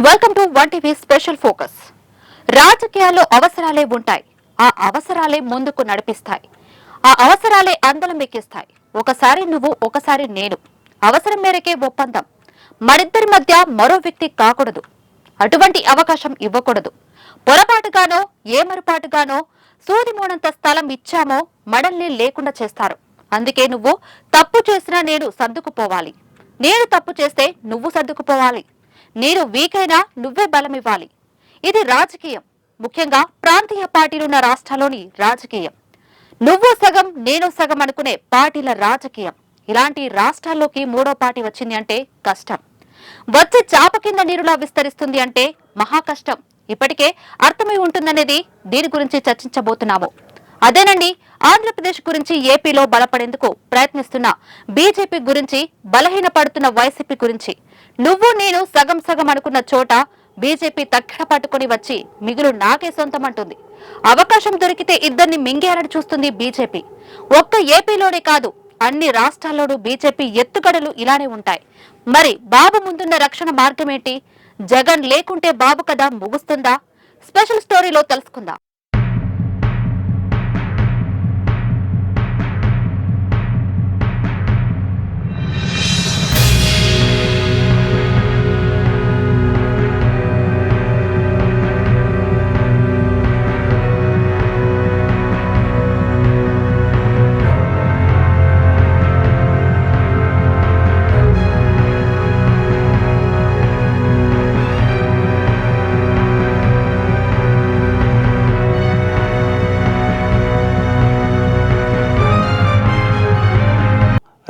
Welcome to one TV special focus. రాజకీయాల్లో అవసరాలే ఉంటాయి. ఆ అవసరాలే ముందుకు నడిపిస్తాయి. ఆ అవసరాలే అందలం ఎక్కిస్తాయి. ఒకసారి నువ్వు, ఒకసారి నేను. అవసరం మేరకే ఒప్పందం. మరిద్దరి మధ్య మరో వ్యక్తి కాకూడదు. అటువంటి అవకాశం ఇవ్వకూడదు. పొరపాటుగానో ఏమరుపాటుగానో సూదిమోనంత స్థలం ఇచ్చామో మడల్ని లేకుండా చేస్తారు. అందుకే నువ్వు తప్పు చేసినా నేను సర్దుకుపోవాలి. నేను తప్పు చేస్తే నువ్వు సర్దుకుపోవాలి. నేను వీక్ అయినా నువ్వే బలం ఇవ్వాలి. ఇది రాజకీయం. ముఖ్యంగా ప్రాంతీయ పార్టీలున్న రాష్ట్రాల్లోని రాజకీయం. నువ్వు సగం నేను సగం అనుకునే పార్టీల రాజకీయం. ఇలాంటి రాష్ట్రాల్లోకి మూడో పార్టీ వచ్చింది అంటే కష్టం. వచ్చి చాప కింద నీరులా విస్తరిస్తుంది అంటే మహా కష్టం. ఇప్పటికే అర్థమై ఉంటుందనేది దీని గురించి చర్చించబోతున్నాము. అదేనండి, ఆంధ్రప్రదేశ్ గురించి ఏపీలో బలపడేందుకు ప్రయత్నిస్తున్న బీజేపీ గురించి, బలహీనపడుతున్న వైసీపీ గురించి. నువ్వు నేను సగం సగం అనుకున్న చోట బీజేపీ తక్కడ పట్టుకుని వచ్చి మిగులు నాకే సొంతమంటుంది. అవకాశం దొరికితే ఇద్దరిని మింగేయాలని చూస్తుంది బీజేపీ. ఒక్క ఏపీలోనే కాదు, అన్ని రాష్ట్రాల్లోనూ బీజేపీ ఎత్తుగడలు ఇలానే ఉంటాయి. మరి బాబు ముందున్న రక్షణ మార్గం ఏంటి? జగన్ లేకుంటే బాబు కథ ముగుస్తుందా? స్పెషల్ స్టోరీలో తెలుసుకుందాం.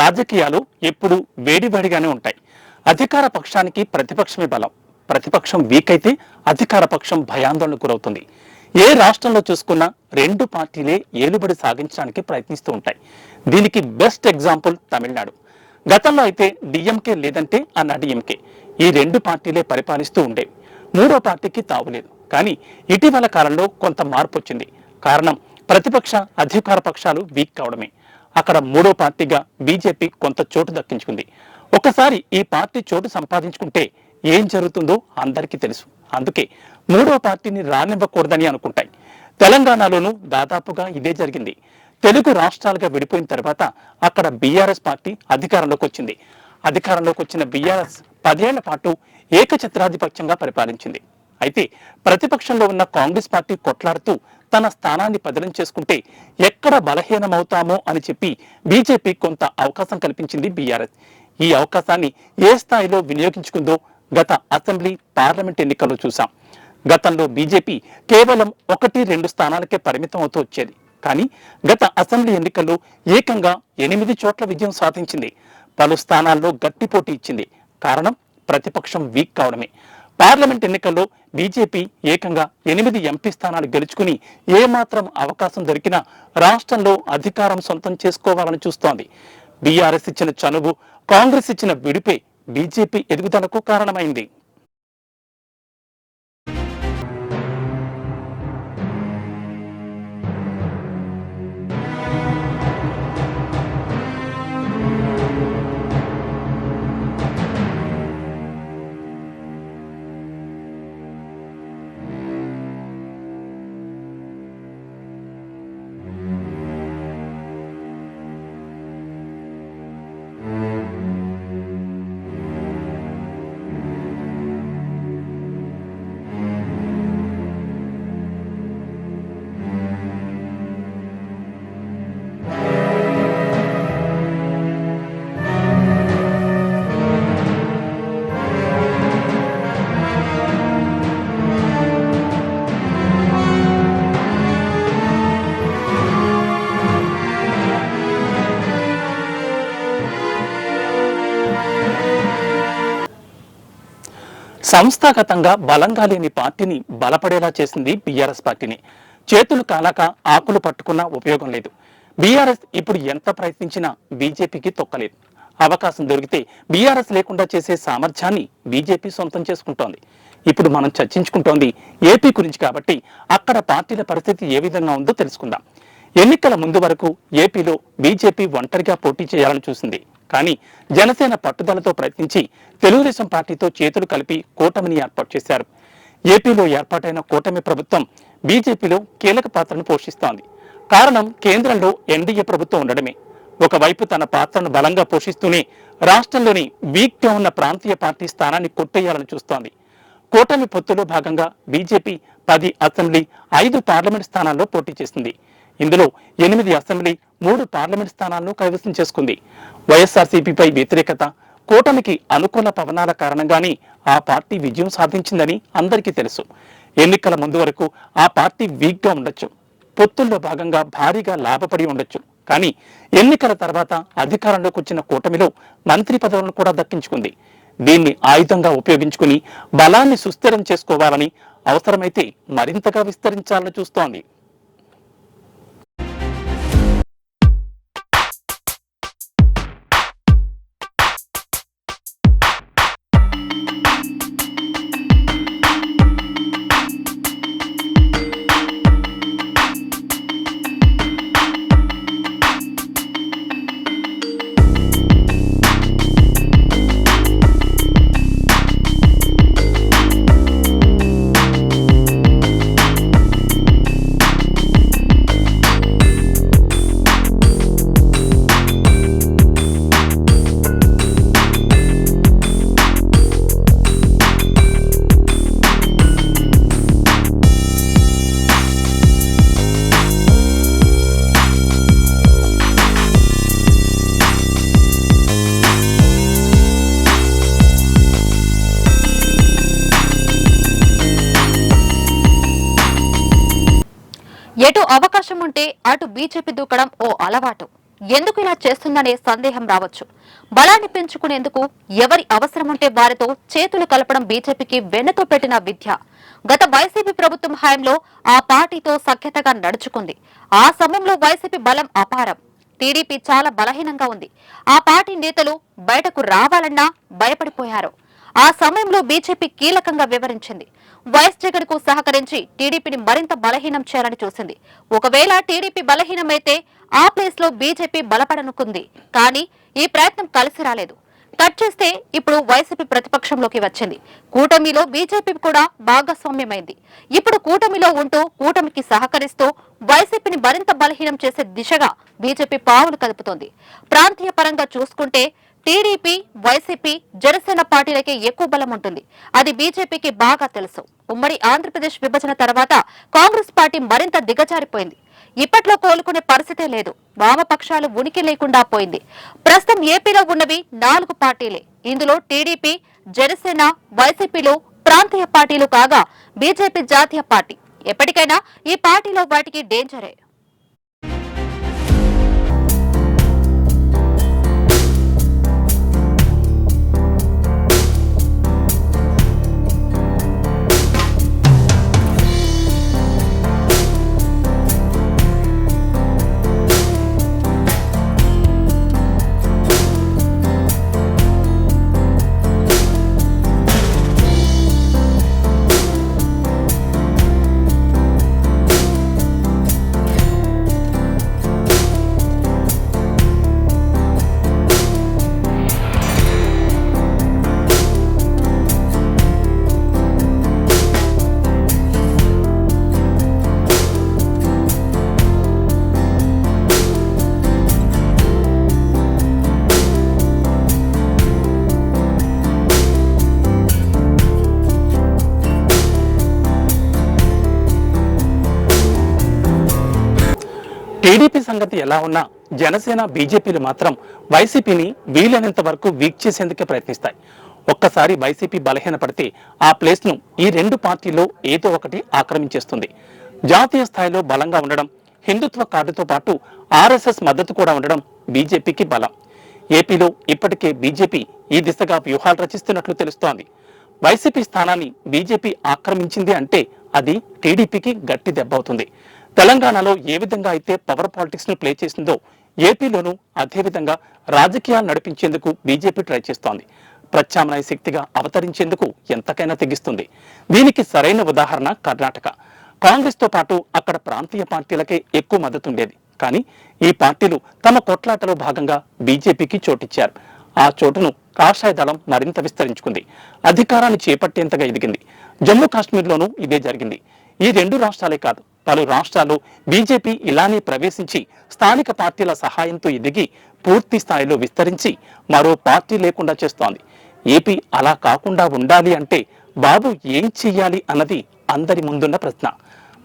రాజకీయాలు ఎప్పుడు వేడివేడిగానే ఉంటాయి. అధికార పక్షానికి ప్రతిపక్షమే బలం. ప్రతిపక్షం వీక్ అయితే అధికార పక్షం భయాందోళనకు గురవుతుంది. ఏ రాష్ట్రంలో చూసుకున్నా రెండు పార్టీలే ఏలుబడి సాగించడానికి ప్రయత్నిస్తూ ఉంటాయి. దీనికి బెస్ట్ ఎగ్జాంపుల్ తమిళనాడు. గతంలో అయితే డిఎంకే లేదంటే అన్నాడీఎంకే, ఈ రెండు పార్టీలే పరిపాలిస్తూ ఉండేవి. మూడో పార్టీకి తావులేదు. కానీ ఇటీవల కాలంలో కొంత మార్పు వచ్చింది. కారణం ప్రతిపక్ష అధికార పక్షాలు వీక్ కావడమే. అక్కడ మూడో పార్టీగా బీజేపీ కొంత చోటు దక్కించుకుంది. ఒకసారి ఈ పార్టీ చోటు సంపాదించుకుంటే ఏం జరుగుతుందో అందరికీ తెలుసు. అందుకే మూడో పార్టీని రానివ్వకూడదని అనుకుంటాయి. తెలంగాణలోనూ దాదాపుగా ఇదే జరిగింది. తెలుగు రాష్ట్రాలుగా విడిపోయిన తర్వాత అక్కడ బీఆర్ఎస్ పార్టీ అధికారంలోకి వచ్చింది. అధికారంలోకి వచ్చిన బీఆర్ఎస్ 10 ఏళ్ల పాటు ఏకఛత్రాధిపత్యంగా పరిపాలించింది. అయితే ప్రతిపక్షంలో ఉన్న కాంగ్రెస్ పార్టీ కొట్లాడుతూ తన స్థానాన్ని పదిలం చేసుకుంటే ఎక్కడ బలహీనమవుతామో అని చెప్పి బీజేపీ కొంత అవకాశం కల్పించింది బీఆర్ఎస్. ఈ అవకాశాన్ని ఏ స్థాయిలో వినియోగించుకుందో గత అసెంబ్లీ, పార్లమెంట్ ఎన్నికల్లో చూసాం. గతంలో బీజేపీ కేవలం 1-2 స్థానాలకే పరిమితం అవుతూ వచ్చేది. కానీ గత అసెంబ్లీ ఎన్నికల్లో ఏకంగా 8 చోట్ల విజయం సాధించింది. పలు స్థానాల్లో గట్టి పోటీ ఇచ్చింది. కారణం ప్రతిపక్షం వీక్ కావడమే. పార్లమెంట్ ఎన్నికల్లో బీజేపీ ఏకంగా 8 ఎంపీ స్థానాలు గెలుచుకుని ఏమాత్రం అవకాశం దొరికినా రాష్ట్రంలో అధికారం సొంతం చేసుకోవాలని చూస్తోంది. బీఆర్ఎస్ ఇచ్చిన చనువు, కాంగ్రెస్ ఇచ్చిన విడిపే బీజేపీ ఎదుగుదలకు కారణమైంది. సంస్థాగతంగా బలంగా లేని పార్టీని బలపడేలా చేసింది బీఆర్ఎస్ పార్టీని. చేతులు కాలాక ఆకులు పట్టుకున్నా ఉపయోగం లేదు. బీఆర్ఎస్ ఇప్పుడు ఎంత ప్రయత్నించినా బీజేపీకి తొక్కలేదు. అవకాశం దొరికితే బీఆర్ఎస్ లేకుండా చేసే సామర్థ్యాన్ని బీజేపీ సొంతం చేసుకుంటోంది. ఇప్పుడు మనం చర్చించుకుంటోంది ఏపీ గురించి కాబట్టి అక్కడ పార్టీల పరిస్థితి ఏ విధంగా ఉందో తెలుసుకుందాం. ఎన్నికల ముందు వరకు ఏపీలో బీజేపీ ఒంటరిగా పోటీ చేయాలని చూసింది. కానీ జనసేన పట్టుదలతో ప్రయత్నించి తెలుగుదేశం పార్టీతో చేతులు కలిపి కూటమిని ఏర్పాటు చేశారు. ఏపీలో ఏర్పాటైన కూటమి ప్రభుత్వం బీజేపీలో కీలక పాత్రను పోషిస్తోంది. కారణం కేంద్రంలో ఎన్డీఏ ప్రభుత్వం ఉండడమే. ఒకవైపు తన పాత్రను బలంగా పోషిస్తూనే రాష్ట్రంలోని వీక్గా ఉన్న ప్రాంతీయ పార్టీ స్థానాన్ని కొట్టేయాలని చూస్తోంది. కూటమి పొత్తులో భాగంగా బీజేపీ 10 అసెంబ్లీ 5 పార్లమెంట్ స్థానాల్లో పోటీ చేసింది. ఇందులో 8 అసెంబ్లీ 3 పార్లమెంట్ స్థానాలను కైవసం చేసుకుంది. వైఎస్ఆర్సీపీపై వ్యతిరేకత, కూటమికి అనుకూల పవనాల కారణంగానే ఆ పార్టీ విజయం సాధించిందని అందరికీ తెలుసు. ఎన్నికల ముందు వరకు ఆ పార్టీ వీక్గా ఉండొచ్చు, పొత్తుల్లో భాగంగా భారీగా లాభపడి ఉండొచ్చు. కానీ ఎన్నికల తర్వాత అధికారంలోకి వచ్చిన కూటమిలో మంత్రి పదవులను కూడా దక్కించుకుంది. దీన్ని ఆయుధంగా ఉపయోగించుకుని బలాన్ని సుస్థిరం చేసుకోవాలని, అవసరమైతే మరింతగా విస్తరించాలని చూస్తోంది. ఎటు అవకాశం ఉంటే అటు బీజేపీ దూకడం ఓ అలవాటు. ఎందుకు ఇలా చేస్తుందనే సందేహం రావచ్చు. బలాన్ని పెంచుకునేందుకు ఎవరి అవసరం ఉంటే వారితో చేతులు కలపడం బీజేపీకి వెన్నతో పెట్టిన విద్య. గత వైసీపీ ప్రభుత్వం హయాంలో ఆ పార్టీతో సఖ్యతగా నడుచుకుంది. ఆ సమయంలో వైసీపీ బలం అపారం. టీడీపీ చాలా బలహీనంగా ఉంది. ఆ పార్టీ నేతలు బయటకు రావాలన్నా భయపడిపోయారు. ఆ సమయంలో బీజేపీ కీలకంగా వివరించింది. వైఎస్ జగన్ కు సహకరించి టీడీపీని మరింత బలహీనం చేయాలని చూసింది. ఒకవేళ టీడీపీ బలహీనమైతే ఆ ప్లేస్ లో బీజేపీ బలపడనుకుంది. కానీ ఈ ప్రయత్నం కలిసి రాలేదు. కట్ చేస్తే ఇప్పుడు వైసీపీ ప్రతిపక్షంలోకి వచ్చింది. కూటమిలో బీజేపీ కూడా భాగస్వామ్యమైంది. ఇప్పుడు కూటమిలో ఉంటూ కూటమికి సహకరిస్తూ వైసీపీని మరింత బలహీనం చేసే దిశగా బీజేపీ పావులు కదుపుతోంది. ప్రాంతీయ పరంగా చూసుకుంటే టీడీపీ, వైసీపీ, జనసేన పార్టీలకే ఎక్కువ బలం ఉంటుంది. అది బీజేపీకి బాగా తెలుసు. ఉమ్మడి ఆంధ్రప్రదేశ్ విభజన తర్వాత కాంగ్రెస్ పార్టీ మరింత దిగజారిపోయింది. ఇప్పట్లో కోలుకునే పరిస్థితే లేదు. వామపక్షాలు ఉనికి లేకుండా పోయింది. ప్రస్తుతం ఏపీలో ఉన్నవి 4 పార్టీలే. ఇందులో టీడీపీ, జనసేన, వైసీపీలు ప్రాంతీయ పార్టీలు కాగా బీజేపీ జాతీయ పార్టీ. ఎప్పటికైనా ఈ పార్టీలో వాటికి డేంజరే. టీడీపీ సంగతి ఎలా ఉన్నా జనసేన, బీజేపీలు మాత్రం వైసీపీని వీలైనంత వరకు వీక్ చేసేందుకే ప్రయత్నిస్తాయి. ఒక్కసారి వైసీపీ బలహీనపడితే ఆ ప్లేస్ ను ఈ 2 పార్టీల్లో ఏదో ఒకటి ఆక్రమించేస్తుంది. జాతీయ స్థాయిలో బలంగా ఉండడం, హిందుత్వ కార్డుతో పాటు ఆర్ఎస్ఎస్ మద్దతు కూడా ఉండడం బీజేపీకి బలం. ఏపీలో ఇప్పటికే బీజేపీ ఈ దిశగా వ్యూహాలు రచిస్తున్నట్లు తెలుస్తోంది. వైసీపీ స్థానాన్ని బీజేపీ ఆక్రమించింది అంటే అది టీడీపీకి గట్టి దెబ్బ అవుతుంది. తెలంగాణలో ఏ విధంగా అయితే పవర్ పాలిటిక్స్ ను ప్లే చేసిందో ఏపీలోనూ అదే విధంగా రాజకీయాలు నడిపించేందుకు బీజేపీ ట్రై చేస్తోంది. ప్రత్యామ్నాయ శక్తిగా అవతరించేందుకు ఎంతకైనా తెగిస్తుంది. దీనికి సరైన ఉదాహరణ కర్ణాటక. కాంగ్రెస్ తో పాటు అక్కడ ప్రాంతీయ పార్టీలకే ఎక్కువ మద్దతు ఉండేది. కానీ ఈ పార్టీలు తమ కొట్లాటలో భాగంగా బీజేపీకి చోటిచ్చారు. ఆ చోటును కాషాయ దళం మరింత విస్తరించుకుంది, అధికారాన్ని చేపట్టేంతగా ఎదిగింది. జమ్మూ కాశ్మీర్లోనూ ఇదే జరిగింది. ఈ రెండు రాష్ట్రాలే కాదు, పలు రాష్ట్రాల్లో బీజేపీ ఇలానే ప్రవేశించి స్థానిక పార్టీల సహాయంతో ఎదిగి పూర్తి స్థాయిలో విస్తరించి మరో పార్టీ లేకుండా చేస్తోంది. ఏపీ అలా కాకుండా ఉండాలి అంటే బాబు ఏం చెయ్యాలి అన్నది అందరి ముందున్న ప్రశ్న.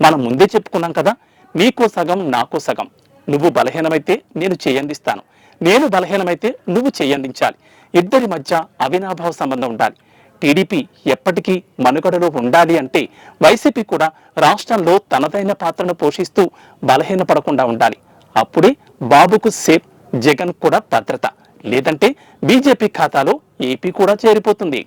మనం ముందే చెప్పుకున్నాం కదా, నీకో సగం నాకో సగం. నువ్వు బలహీనమైతే నేను చేయందిస్తాను, నేను బలహీనమైతే నువ్వు చేయందించాలి. ఇద్దరి మధ్య అవినాభావ సంబంధం ఉండాలి. టీడీపీ ఎప్పటికీ మనుగడలో ఉండాలి అంటే వైసీపీ కూడా రాష్ట్రంలో తనదైన పాత్రను పోషిస్తూ బలహీనపడకుండా ఉండాలి. అప్పుడే బాబుకు సేఫ్, జగన్ కూడా భద్రత. లేదంటే బీజేపీ ఖాతాలో ఏపీ కూడా చేరిపోతుంది.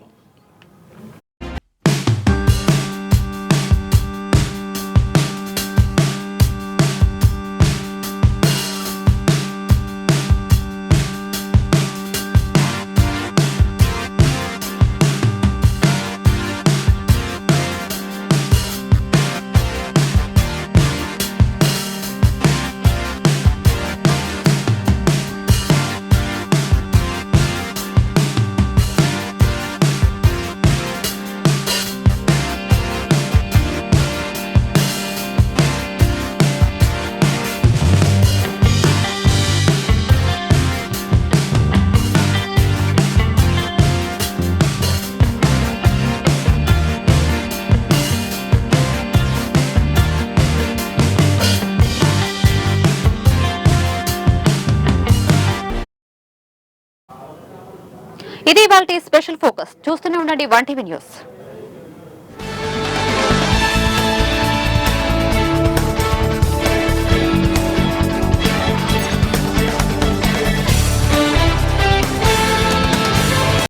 ఇది ఇవాల్టి స్పెషల్ ఫోకస్. చూస్తూనే ఉండండి 1 టీవీ న్యూస్.